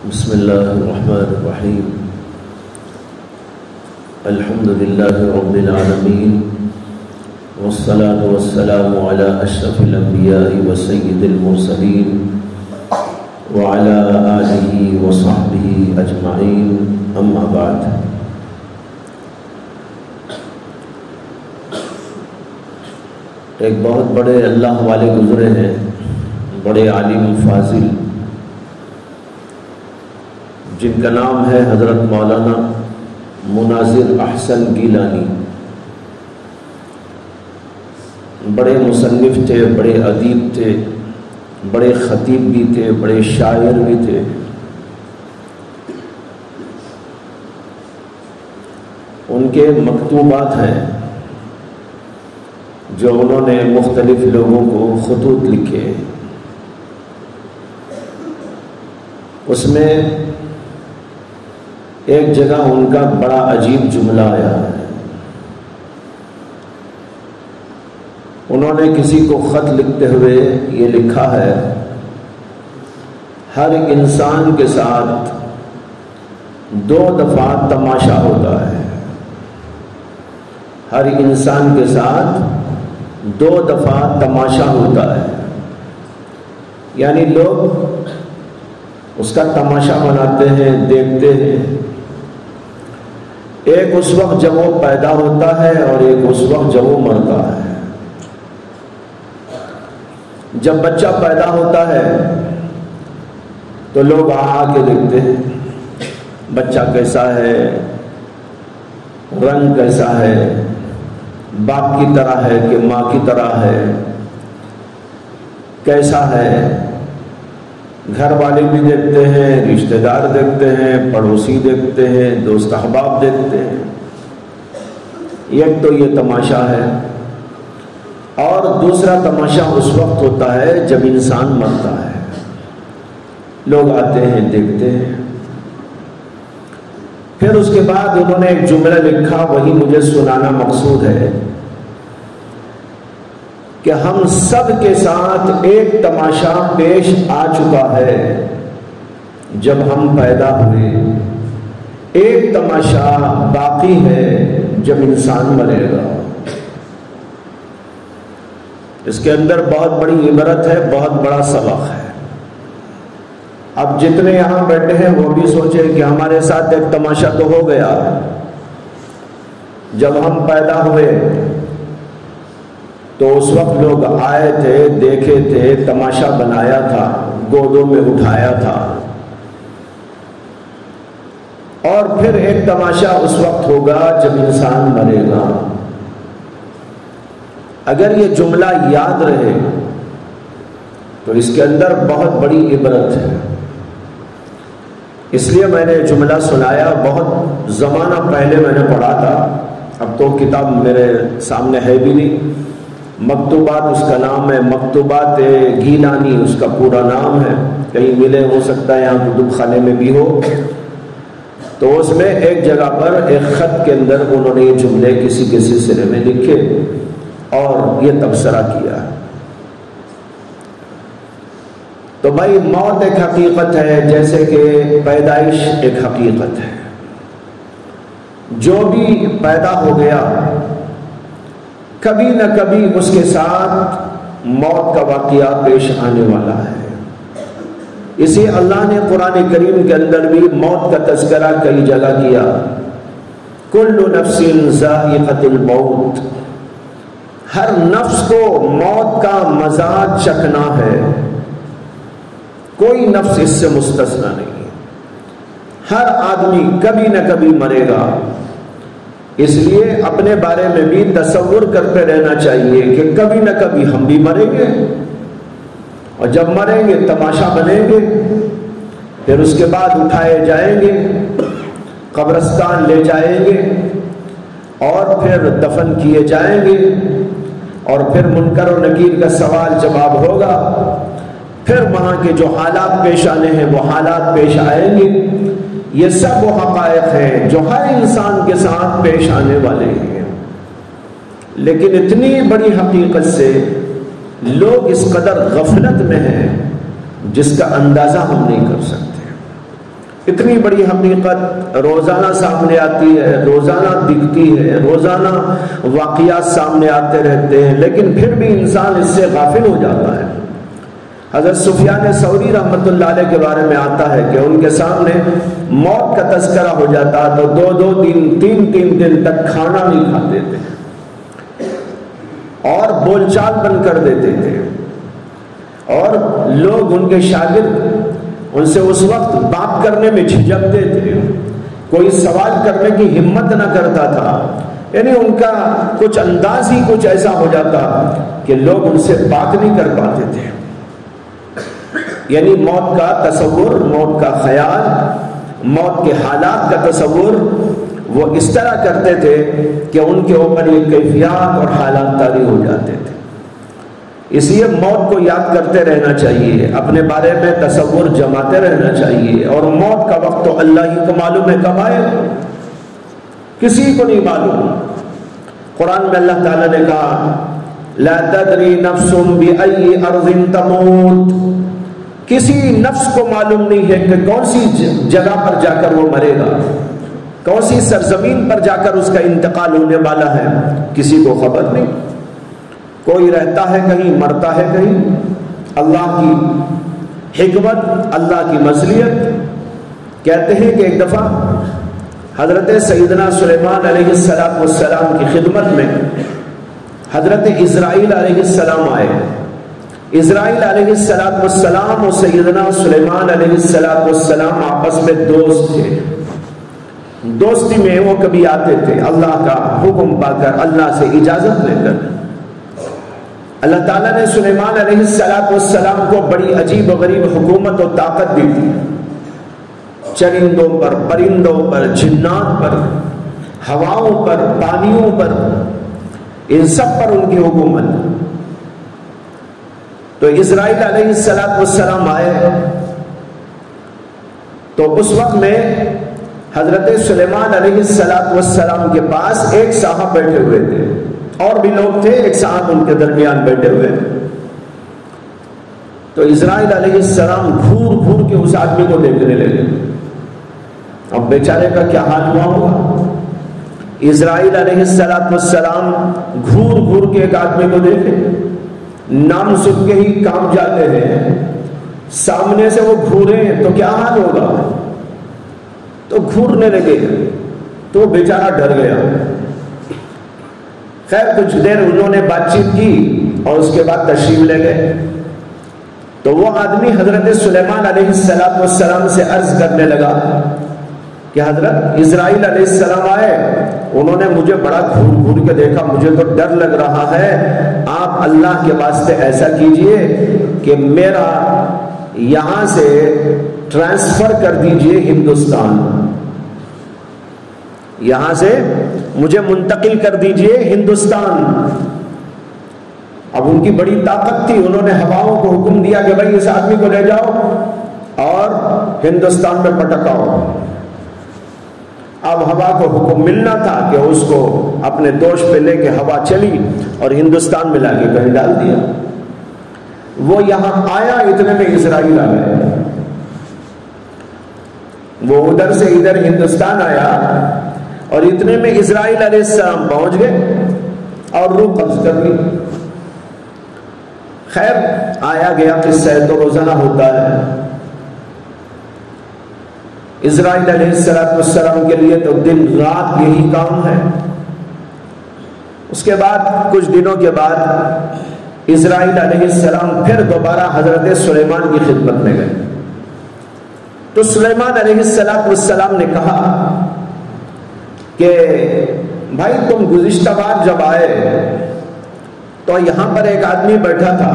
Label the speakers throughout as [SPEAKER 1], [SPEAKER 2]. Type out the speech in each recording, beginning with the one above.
[SPEAKER 1] بسم اللہ الرحمن الرحیم الحمد للہ رب العالمین والصلاة والسلام علی اشرف الانبیاء وسید المرسلین وعلی آلہ وصحبہ اجمعین اما بعد۔ ایک بہت بڑے اللہ والے گزرے ہیں، بڑے عالم فاضل، جن کا نام ہے حضرت مولانا مناظر احسن گیلانی۔ بڑے مصنف تھے، بڑے ادیب تھے، بڑے خطیب بھی تھے، بڑے شاعر بھی تھے۔ ان کے مکتوبات ہیں جو انہوں نے مختلف لوگوں کو خطوط لکھے، اس میں ایک جگہ ان کا بڑا عجیب جملہ آیا ہے۔ انہوں نے کسی کو خط لکھتے ہوئے یہ لکھا ہے، ہر انسان کے ساتھ 2 دفعہ تماشا ہوتا ہے۔ ہر انسان کے ساتھ 2 دفعہ تماشا ہوتا ہے، یعنی لوگ اس کا تماشا بناتے ہیں، دیکھتے ہیں۔ ایک اس وقت جب وہ پیدا ہوتا ہے اور ایک اس وقت جب وہ مرتا ہے۔ جب بچہ پیدا ہوتا ہے تو لوگ آ کے دیکھتے ہیں بچہ کیسا ہے، رنگ کیسا ہے، باپ کی طرح ہے کہ ماں کی طرح ہے، کیسا ہے۔ گھر والے بھی دیکھتے ہیں، رشتہ دار دیکھتے ہیں، پڑوسی دیکھتے ہیں، دوست احباب دیکھتے ہیں۔ ایک تو یہ تماشا ہے، اور دوسرا تماشا اس وقت ہوتا ہے جب انسان مرتا ہے۔ لوگ آتے ہیں، دیکھتے ہیں۔ پھر اس کے بعد انہوں نے ایک جملہ لکھا، وہی مجھے سنانا مقصود ہے کہ ہم سب کے ساتھ ایک تماشا پیش آ چکا ہے جب ہم پیدا ہوئے، ایک تماشا باقی ہے جب انسان مرے گا۔ اس کے اندر بہت بڑی عبرت ہے، بہت بڑا سبق ہے۔ اب جتنے یہاں بیٹھے ہیں وہ بھی سوچیں کہ ہمارے ساتھ ایک تماشا تو ہو گیا۔ جب ہم پیدا ہوئے تو اس وقت لوگ آئے تھے، دیکھے تھے، تماشا بنایا تھا، گودوں میں اٹھایا تھا۔ اور پھر ایک تماشا اس وقت ہوگا جب انسان مرے گا۔ اگر یہ جملہ یاد رہے تو اس کے اندر بہت بڑی عبرت ہے۔ اس لیے میں نے جملہ سنایا، بہت زمانہ پہلے میں نے پڑھا تھا، اب تو کتاب میرے سامنے ہے بھی نہیں۔ مکتوبات اس کا نام ہے، مکتوبات گیلانی اس کا پورا نام ہے، کہیں ملے، ہو سکتا ہے یہاں کتب خانے میں بھی ہو۔ تو اس میں ایک جگہ پر ایک خط کے اندر انہوں نے یہ جملے کسی کے سلسلے میں لکھے اور یہ تبصرہ کیا۔ تو بھائی، موت ایک حقیقت ہے، جیسے کہ پیدائش ایک حقیقت ہے۔ جو بھی پیدا ہو گیا کبھی نہ کبھی اس کے ساتھ موت کا واقعہ پیش آنے والا ہے۔ اسی اللہ نے قرآن کریم کے اندر بھی موت کا تذکرہ کئی جگہ کیا۔ کل نفس ذائقۃ الموت، ہر نفس کو موت کا مزہ چکھنا ہے، کوئی نفس اس سے مستثنی نہیں ہے۔ ہر آدمی کبھی نہ کبھی مرے گا، اس لیے اپنے بارے میں بھی تصور کرتے رہنا چاہیے کہ کبھی نہ کبھی ہم بھی مریں گے، اور جب مریں گے تماشا بنیں گے، پھر اس کے بعد اٹھائے جائیں گے، قبرستان لے جائیں گے، اور پھر دفن کیے جائیں گے، اور پھر منکر و نکیر کا سوال جواب ہوگا۔ پھر وہاں کے جو حالات پیش آنے ہیں وہ حالات پیش آئیں گے۔ یہ سب وہ حقائق ہیں جو ہر انسان کے ساتھ پیش آنے والے ہیں، لیکن اتنی بڑی حقیقت سے لوگ اس قدر غفلت میں ہیں جس کا اندازہ ہم نہیں کر سکتے۔ اتنی بڑی حقیقت روزانہ سامنے آتی ہے، روزانہ دکھتی ہے، روزانہ واقعات سامنے آتے رہتے ہیں، لیکن پھر بھی انسان اس سے غافل ہو جاتا ہے۔ حضرت سفیان ثوری رحمۃ اللہ علیہ کے بارے میں آتا ہے کہ ان کے سامنے موت کا تذکرہ ہو جاتا تو 2 دن 3 دن تک کھانا نہیں کھاتے تھے اور بول چال بند کر دیتے تھے، اور لوگ ان کے شاگرد ان سے اس وقت بات کرنے میں جھجکتے تھے، کوئی سوال کرنے کی ہمت نہ کرتا تھا، یعنی ان کا کچھ انداز ہی کچھ ایسا ہو جاتا کہ لوگ ان سے بات نہیں کر پاتے تھے۔ یعنی موت کا تصور، موت کا خیال، موت کے حالات کا تصور وہ اس طرح کرتے تھے کہ ان کے اوپر یہ کیفیات اور حالات طاری ہو جاتے تھے۔ اس لیے موت کو یاد کرتے رہنا چاہیے، اپنے بارے میں تصور جماتے رہنا چاہیے، اور موت کا وقت تو اللہ ہی کو معلوم ہے کب آئے، کسی کو نہیں معلوم۔ قرآن میں اللہ تعالیٰ نے کہا لا تدری نفس بأی ارض تموت، کسی نفس کو معلوم نہیں ہے کہ کون سی جگہ پر جا کر وہ مرے گا، کون سی سرزمین پر جا کر اس کا انتقال ہونے والا ہے، کسی کو خبر نہیں۔ کوئی رہتا ہے کہیں، مرتا ہے کہیں۔ اللہ کی حکمت، اللہ کی مصلحت۔ کہتے ہیں کہ ایک دفعہ حضرت سیدنا سلیمان علیہ السلام کی خدمت میں حضرت اسرائیل علیہ السلام آئے۔ اسرائیل علیہ السلام اور سیدنا سلیمان علیہ السلام آپس میں دوست تھے، دوستی میں وہ کبھی آتے تھے اللہ کا حکم پا کر، اللہ سے اجازت لے کر۔ اللہ تعالیٰ نے سلیمان علیہ السلام کو بڑی عجیب و غریب حکومت و طاقت دی تھی، چرندوں پر، پرندوں پر، جنات پر، ہواؤں پر، پانیوں پر، ان سب پر ان کی حکومت۔ تو اسرائیل علیہ السلام آئے تو اس وقت میں حضرت سلیمان علیہ السلام کے پاس ایک صاحب بیٹھے ہوئے تھے، اور بھی لوگ تھے، ایک صاحب ان کے درمیان بیٹھے ہوئے۔ تو اسرائیل علیہ السلام گھور کے اس آدمی کو دیکھنے لگے۔ اب بیچارے کا کیا حال ہوا ہوگا؟ اسرائیل علیہ السلام گھور کے ایک آدمی کو دیکھے، نام سن کے ہی کام جاتے ہیں، سامنے سے وہ گھورے تو کیا حال ہوگا؟ تو گھورنے لگے، تو بیچارہ ڈر گیا۔ خیر کچھ دیر انہوں نے بات چیت کی اور اس کے بعد تشریف لے گئے۔ تو وہ آدمی حضرت سلیمان علیہ السلام سے عرض کرنے لگا کہ حضرت اسرائیل علیہ السلام آئے، انہوں نے مجھے بڑا گھور کے دیکھا، مجھے تو ڈر لگ رہا ہے، آپ اللہ کے واسطے ایسا کیجئے کہ میرا یہاں سے ٹرانسفر کر دیجئے ہندوستان، یہاں سے مجھے منتقل کر دیجئے ہندوستان۔ اب ان کی بڑی طاقت تھی، انہوں نے ہواؤں کو حکم دیا کہ بھائی اس آدمی کو لے جاؤ اور ہندوستان میں پٹکاؤ۔ اب ہوا کو حکم ملنا تھا کہ اس کو اپنے دوش پہ لے کے ہوا چلی اور ہندوستان میں لا کے کہیں ڈال دیا۔ وہ یہاں آیا، اتنے میں اسرائیل آ گئے، وہ ادھر سے ادھر ہندوستان آیا اور اتنے میں اسرائیل علیہ السلام پہنچ گئے اور روح قبض کر لی۔ خیر آیا گیا قصہ تو روزانہ ہوتا ہے۔ اسرائیل علیہ السلام کے لیے تو دن رات یہی کام ہے۔ اس کے بعد کچھ دنوں کے بعد اسرائیل علیہ السلام پھر دوبارہ حضرت سلیمان کی خدمت میں گئے۔ تو سلیمان علیہ السلام نے کہا کہ بھائی تم گزشتہ بار جب آئے تو یہاں پر ایک آدمی بیٹھا تھا،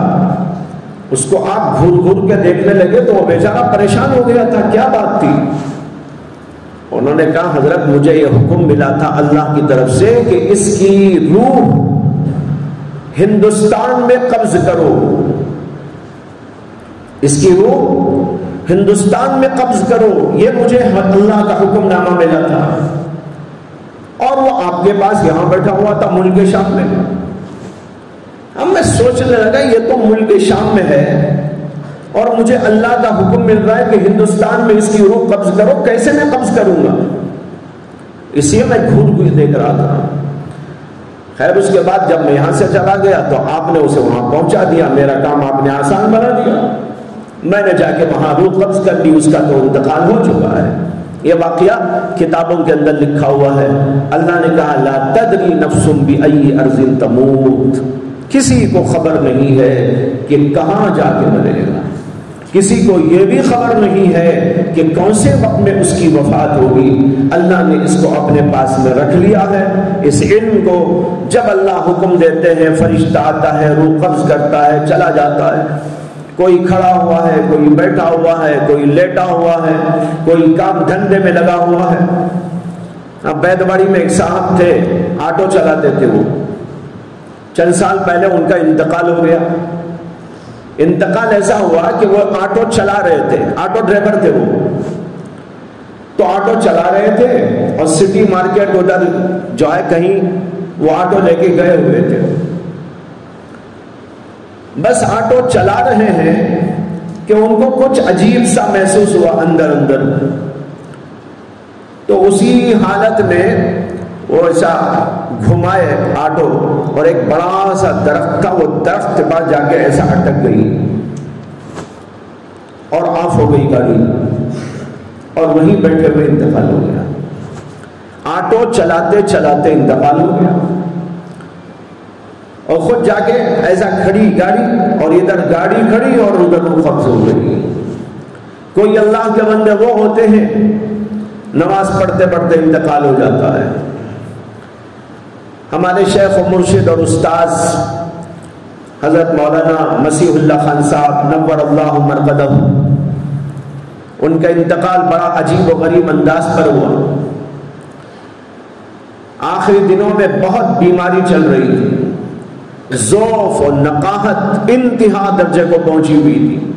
[SPEAKER 1] اس کو آپ گھور کے دیکھنے لگے تو وہ بیچارہ پریشان ہو گیا تھا، کیا بات تھی؟ انہوں نے کہا حضرت مجھے یہ حکم ملا تھا اللہ کی طرف سے کہ اس کی روح ہندوستان میں قبض کرو، اس کی روح ہندوستان میں قبض کرو، یہ مجھے اللہ کا حکم نامہ ملا تھا۔ اور وہ آپ کے پاس یہاں بیٹھا ہوا تھا ملک شام میں۔ اب میں سوچنے لگا یہ تو ملک شام میں ہے اور مجھے اللہ کا حکم مل رہا ہے کہ ہندوستان میں اس کی روح قبض کرو، کیسے میں قبض کروں گا؟ اس لیے میں گھوٹ گھوٹ دیکھ رہا تھا۔ خیر اس کے بعد جب میں یہاں سے چلا گیا تو آپ نے اسے وہاں پہنچا دیا، میرا کام آپ نے آسان بنا دیا، میں نے جا کے وہاں روح قبض کر لی، اس کا تو انتقال ہو چکا ہے۔ یہ واقعہ کتابوں کے اندر لکھا ہوا ہے۔ اللہ نے کہا لا تدری نفس بأی ارض تموت، کسی کو خبر نہیں ہے کہ کہاں جا کے مرے گا، کسی کو یہ بھی خبر نہیں ہے کہ کون سے وقت میں اس کی وفات ہوگی۔ اللہ نے اس کو اپنے پاس میں رکھ لیا ہے، اس علم کو۔ جب اللہ حکم دیتے ہیں فرشتہ آتا ہے، روح قبض کرتا ہے، چلا جاتا ہے۔ کوئی کھڑا ہوا ہے، کوئی بیٹھا ہوا ہے، کوئی لیٹا ہوا ہے، کوئی کام دھندے میں لگا ہوا ہے۔ اب بیدواڑی میں ایک صاحب تھے، آٹو چلاتے تھے، وہ چند سال پہلے ان کا انتقال ہو گیا۔ انتقال ایسا ہوا کہ وہ آٹو چلا رہے تھے، آٹو ڈرائیور تھے وہ، تو آٹو چلا رہے تھے اور سٹی مارکیٹ ادھر جو ہے کہیں وہ آٹو لے کے گئے ہوئے تھے۔ بس آٹو چلا رہے ہیں کہ ان کو کچھ عجیب سا محسوس ہوا اندر اندر، تو اسی حالت میں وہ ایسا گھمائے آٹو اور ایک بڑا سا درخت تھا، وہ درخت کے پاس جا کے ایسا اٹک گئی اور آف ہو گئی گاڑی، اور وہیں بیٹھے ہوئے انتقال ہو گیا۔ آٹو چلاتے چلاتے انتقال ہو گیا، اور خود جا کے ایسا کھڑی گاڑی، اور ادھر گاڑی کھڑی اور ادھر وہ قبض ہو گئی۔ کوئی اللہ کے بندے وہ ہوتے ہیں نماز پڑھتے پڑھتے انتقال ہو جاتا ہے۔ ہمارے شیخ و مرشد اور استاذ حضرت مولانا مسیح اللہ خان صاحب نور اللہ مرقدہ، ان کا انتقال بڑا عجیب و غریب انداز پر ہوا۔ آخری دنوں میں بہت بیماری چل رہی تھی، ضعف اور نقاہت انتہا درجے کو پہنچی ہوئی تھی۔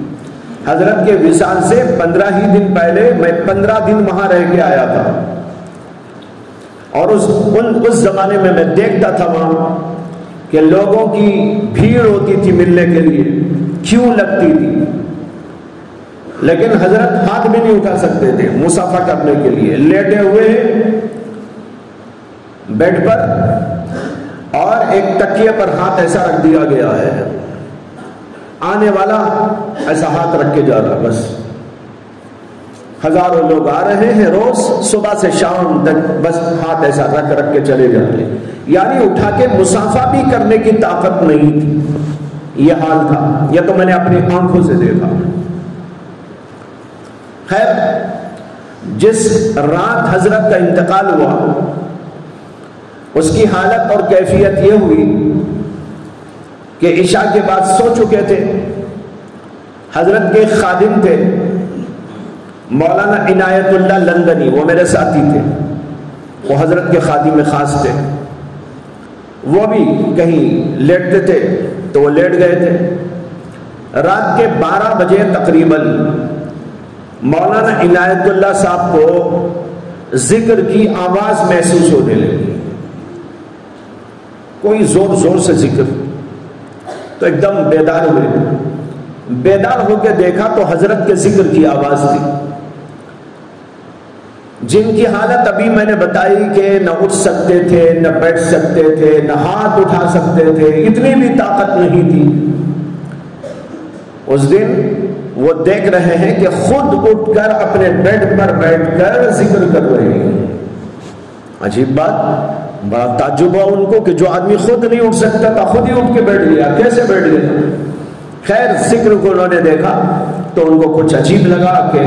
[SPEAKER 1] حضرت کے وصال سے 15 ہی دن پہلے میں 15 دن وہاں رہ کے آیا تھا، اور اس زمانے میں دیکھتا تھا وہاں کہ لوگوں کی بھیڑ ہوتی تھی ملنے کے لیے، کیوں لگتی تھی، لیکن حضرت ہاتھ بھی نہیں اٹھا سکتے تھے مصافحہ کرنے کے لیے، لیٹے ہوئے بیڈ پر، اور ایک تکیے پر ہاتھ ایسا رکھ دیا گیا ہے، آنے والا ایسا ہاتھ رکھ کے جا رہا، بس ہزاروں لوگ آ رہے ہیں روز صبح سے شام تک، بس ہاتھ ایسا رکھ رکھ کے چلے جاتے، یعنی اٹھا کے مصافحہ بھی کرنے کی طاقت نہیں تھی۔ یہ حال تھا، یہ تو میں نے اپنی آنکھوں سے دیکھا۔ خیر جس رات حضرت کا انتقال ہوا، اس کی حالت اور کیفیت یہ ہوئی کہ عشاء کے بعد سو چکے تھے۔ حضرت کے خادم تھے مولانا عنایت اللہ لندنی، وہ میرے ساتھی تھے، وہ حضرت کے خادم خاص تھے، وہ بھی کہیں لیٹتے تھے تو وہ لیٹ گئے تھے۔ رات کے 12 بجے تقریباً مولانا عنایت اللہ صاحب کو ذکر کی آواز محسوس ہونے لگی، کوئی زور زور سے ذکر، تو ایک دم بیدار ہوئے۔ بیدار ہو کے دیکھا تو حضرت کے ذکر کی آواز تھی، جن کی حالت ابھی میں نے بتائی کہ نہ اٹھ سکتے تھے، نہ بیٹھ سکتے تھے، نہ ہاتھ اٹھا سکتے تھے، اتنی بھی طاقت نہیں تھی۔ اس دن وہ دیکھ رہے ہیں کہ خود اٹھ کر اپنے بیڈ پر بیٹھ کر ذکر کر رہے ہیں۔ عجیب بات، بڑا تعجب ہوا ان کو کہ جو آدمی خود نہیں اٹھ سکتا تھا خود ہی اٹھ کے بیٹھ گیا، کیسے بیٹھ گیا؟ خیر ذکر کو انہوں نے دیکھا تو ان کو کچھ عجیب لگا کہ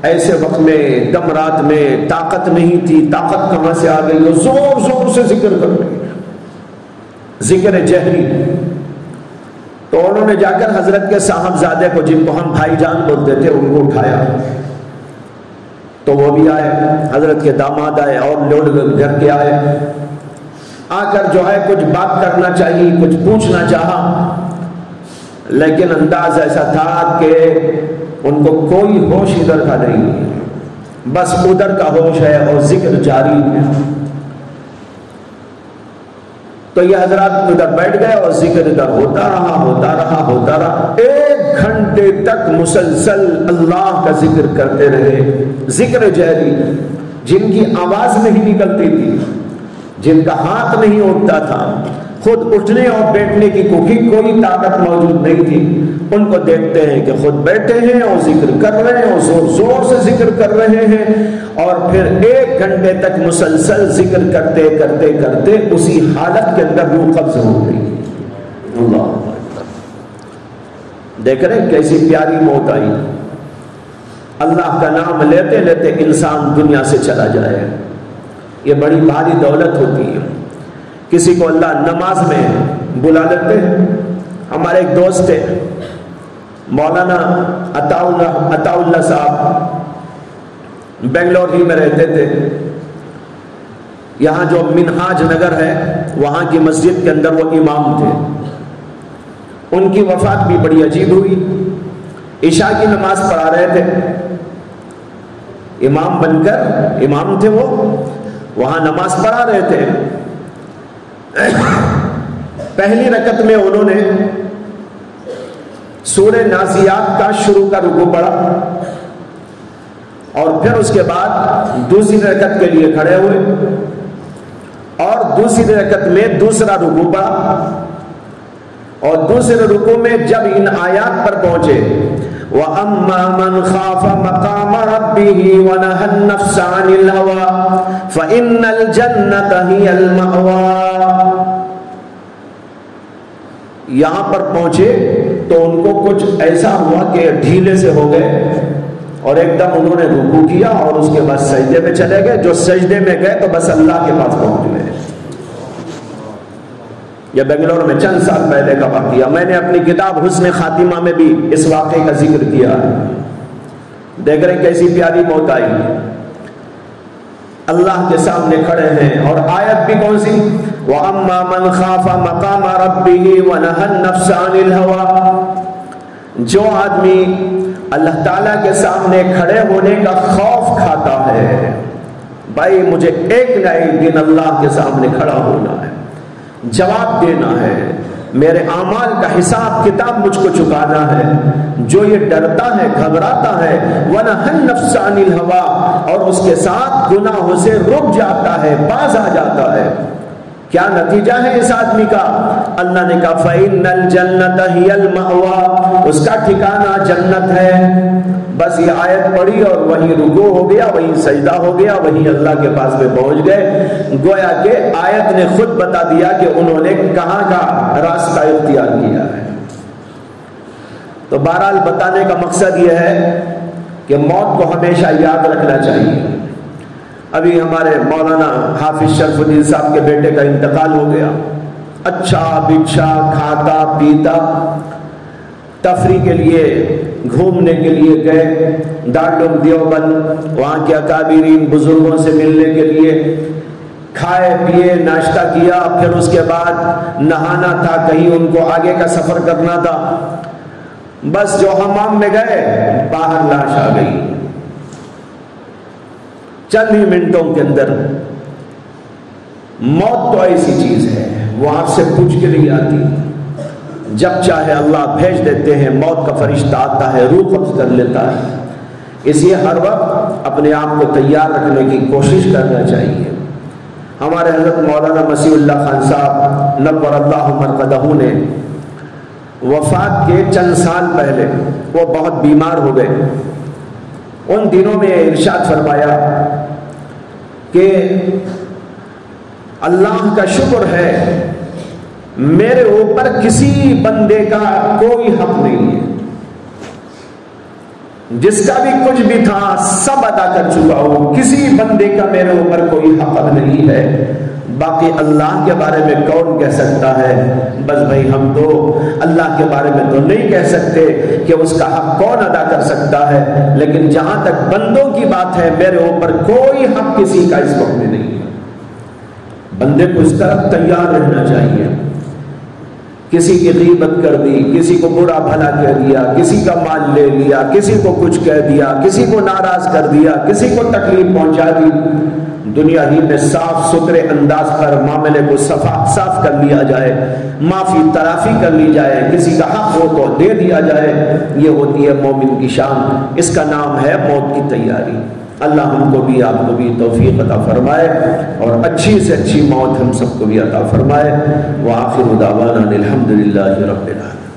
[SPEAKER 1] ایسے وقت میں دم رات میں طاقت نہیں تھی، طاقت کہاں سے آ گئی؟ زور زور سے ذکر کر رہی، ذکر جہری۔ تو انہوں نے جا کر حضرت کے صاحبزادے کو، جن کو ہم بھائی جان بولتے تھے، ان کو اٹھایا، تو وہ بھی آئے، حضرت کے داماد آئے اور لوگ گھر کے آئے۔ آ کر جو ہے کچھ بات کرنا چاہیے، کچھ پوچھنا چاہا، لیکن انداز ایسا تھا کہ ان کو کوئی ہوش ادھر کا نہیں ہے، بس ادھر کا ہوش ہے اور ذکر جاری ہے۔ تو یہ حضرات ادھر بیٹھ گئے اور ذکر ادھر ہوتا رہا۔ ایک 1 گھنٹے تک مسلسل اللہ کا ذکر کرتے رہے، ذکر جہری، جن کی آواز نہیں نکلتی تھی، جن کا ہاتھ نہیں اٹھتا تھا، خود اٹھنے اور بیٹھنے کی کوئی طاقت موجود نہیں تھی، ان کو دیکھتے ہیں کہ خود بیٹھے ہیں اور ذکر کر رہے ہیں اور زور زور سے ذکر کر رہے ہیں، اور پھر 1 گھنٹے تک مسلسل ذکر کرتے کرتے کرتے اسی حالت کے اندر روح قبض ہو گئی۔ اللہ دیکھ رہے ہیں کیسی پیاری موت آئی۔ اللہ کا نام لیتے لیتے انسان دنیا سے چلا جائے، یہ بڑی بھاری دولت ہوتی ہے۔ کسی کو اللہ نماز میں بلا لیتے ہیں۔ ہمارے ایک دوست تھے مولانا عطا اللہ صاحب، بنگلور ہی میں رہتے تھے۔ یہاں جو منہاج نگر ہے وہاں کی مسجد کے اندر وہ امام تھے۔ ان کی وفات بھی بڑی عجیب ہوئی۔ عشاء کی نماز پڑھا رہے تھے، امام بن کر، امام تھے وہ، وہاں نماز پڑھا رہے تھے۔ پہلی رکعت میں انہوں نے سورہ نازیات کا شروع کا رکوع پڑھا، اور پھر اس کے بعد دوسری رکعت کے لیے کھڑے ہوئے، اور دوسری رکعت میں دوسرا رکوع پڑھا، اور دوسرے رکوع میں جب ان آیات پر پہنچے وَأَمَّا مَنْ خَافَ مَقَامَ رَبِّهِ وَنَهَى النَّفْسَ عَنِ الْهَوَىٰ فَإِنَّ الْجَنَّةَ هِيَ الْمَأْوَىٰ۔ یہاں پر پہنچے تو ان کو کچھ ایسا ہوا کہ ڈھیلے سے ہو گئے، اور ایک دم انہوں نے رکوع کیا اور اس کے بعد سجدے میں چلے گئے۔ جو سجدے میں گئے تو بس اللہ کے پاس پہنچ گئے۔ یہ بنگلور میں چند سال پہلے کا واقعہ، میں نے اپنی کتاب حسن خاتمہ میں بھی اس واقعے کا ذکر کیا ہے۔ دیکھ رہے کیسی پیاری موت آئی، اللہ کے سامنے کھڑے ہیں، اور آیت بھی کون سی؟ وَأَمَّا مَنْ خَافَ مَقَامَ رَبِّهِ وَنَهَى النَّفْسَ عَنِ الْهَوَىٰ۔ جو آدمی اللہ تعالیٰ کے سامنے کھڑے ہونے کا خوف کھاتا ہے، بھائی مجھے ایک نہ ایک دن اللہ کے سامنے کھڑا ہونا ہے، جواب دینا ہے، میرے اعمال کا حساب کتاب مجھ کو چکانا ہے۔ جو یہ ڈرتا ہے، گھبراتا ہے، وَنَهَى النَّفْسَ عَنِ الْهَوَىٰ، اور اس کے ساتھ گناہوں سے رک جاتا ہے، باز آ جاتا ہے، کیا نتیجہ ہے اس آدمی کا؟ اللہ نے کہا فَإِنَّ الْجَنَّةَ هِيَ الْمَأْوَىٰ، اس کا ٹھکانہ جنت ہے۔ بس یہ آیت پڑھی اور وہیں رکوع ہو گیا، وہیں سجدہ ہو گیا، وہیں اللہ کے پاس میں پہنچ گئے۔ گویا کہ آیت نے خود بتا دیا کہ انہوں نے کہاں کا راستہ اختیار کیا ہے۔ تو بہرحال بتانے کا مقصد یہ ہے کہ موت کو ہمیشہ یاد رکھنا چاہیے۔ ابھی ہمارے مولانا حافظ شرف الدین صاحب کے بیٹے کا انتقال ہو گیا۔ اچھا بچھا کھاتا پیتا، تفریح کے لیے گھومنے کے لیے گئے دارالعلوم دیوبند، وہاں کے اکابرین بزرگوں سے ملنے کے لیے، کھائے پیے ناشتہ کیا، پھر اس کے بعد نہانا تھا، کہیں ان کو آگے کا سفر کرنا تھا۔ بس جو حمام میں گئے باہر لاش آ گئی، چند ہی منٹوں کے اندر۔ موت تو ایسی چیز ہے، وہ آپ سے پوچھ کے نہیں آتی، جب چاہے اللہ بھیج دیتے ہیں، موت کا فرشتہ آتا ہے، روح قبض کر لیتا ہے۔ اس لیے ہر وقت اپنے آپ کو تیار رکھنے کی کوشش کرنا چاہیے۔ ہمارے حضرت مولانا مسیح اللہ خان صاحب نور اللہ مرقدہ نے وفات کے چند سال پہلے وہ بہت بیمار ہو گئے۔ ان دنوں میں ارشاد فرمایا کہ اللہ کا شکر ہے میرے اوپر کسی بندے کا کوئی حق نہیں ہے، جس کا بھی کچھ بھی تھا سب ادا کر چکا ہوں، کسی بندے کا میرے اوپر کوئی حق نہیں ہے۔ باقی اللہ کے بارے میں کون کہہ سکتا ہے؟ بس بھائی ہم تو اللہ کے بارے میں تو نہیں کہہ سکتے کہ اس کا حق کون ادا کر سکتا ہے، لیکن جہاں تک بندوں کی بات ہے میرے اوپر کوئی حق کسی کا اس وقت میں نہیں ہے۔ بندے کو اس طرح تیار رہنا چاہیے، کسی کی غیبت کر دی، کسی کو برا بھلا کہہ دیا، کسی کا مال لے لیا، کسی کو کچھ کہہ دیا، کسی کو ناراض کر دیا، کسی کو تکلیف پہنچا دی، دنیا ہی میں صاف ستھرے انداز پر معاملے کو صاف کر لیا جائے، معافی ترافی کر لی جائے، کسی کا حق ہو تو دے دیا جائے، یہ ہوتی ہے مومن کی شان۔ اس کا نام ہے موت کی تیاری۔ اللہ ہم کو بھی آپ کو بھی توفیق عطا فرمائے اور اچھی سے اچھی موت ہم سب کو بھی عطا فرمائے۔ وآخر دعوانا الحمدللہ رب العالمین۔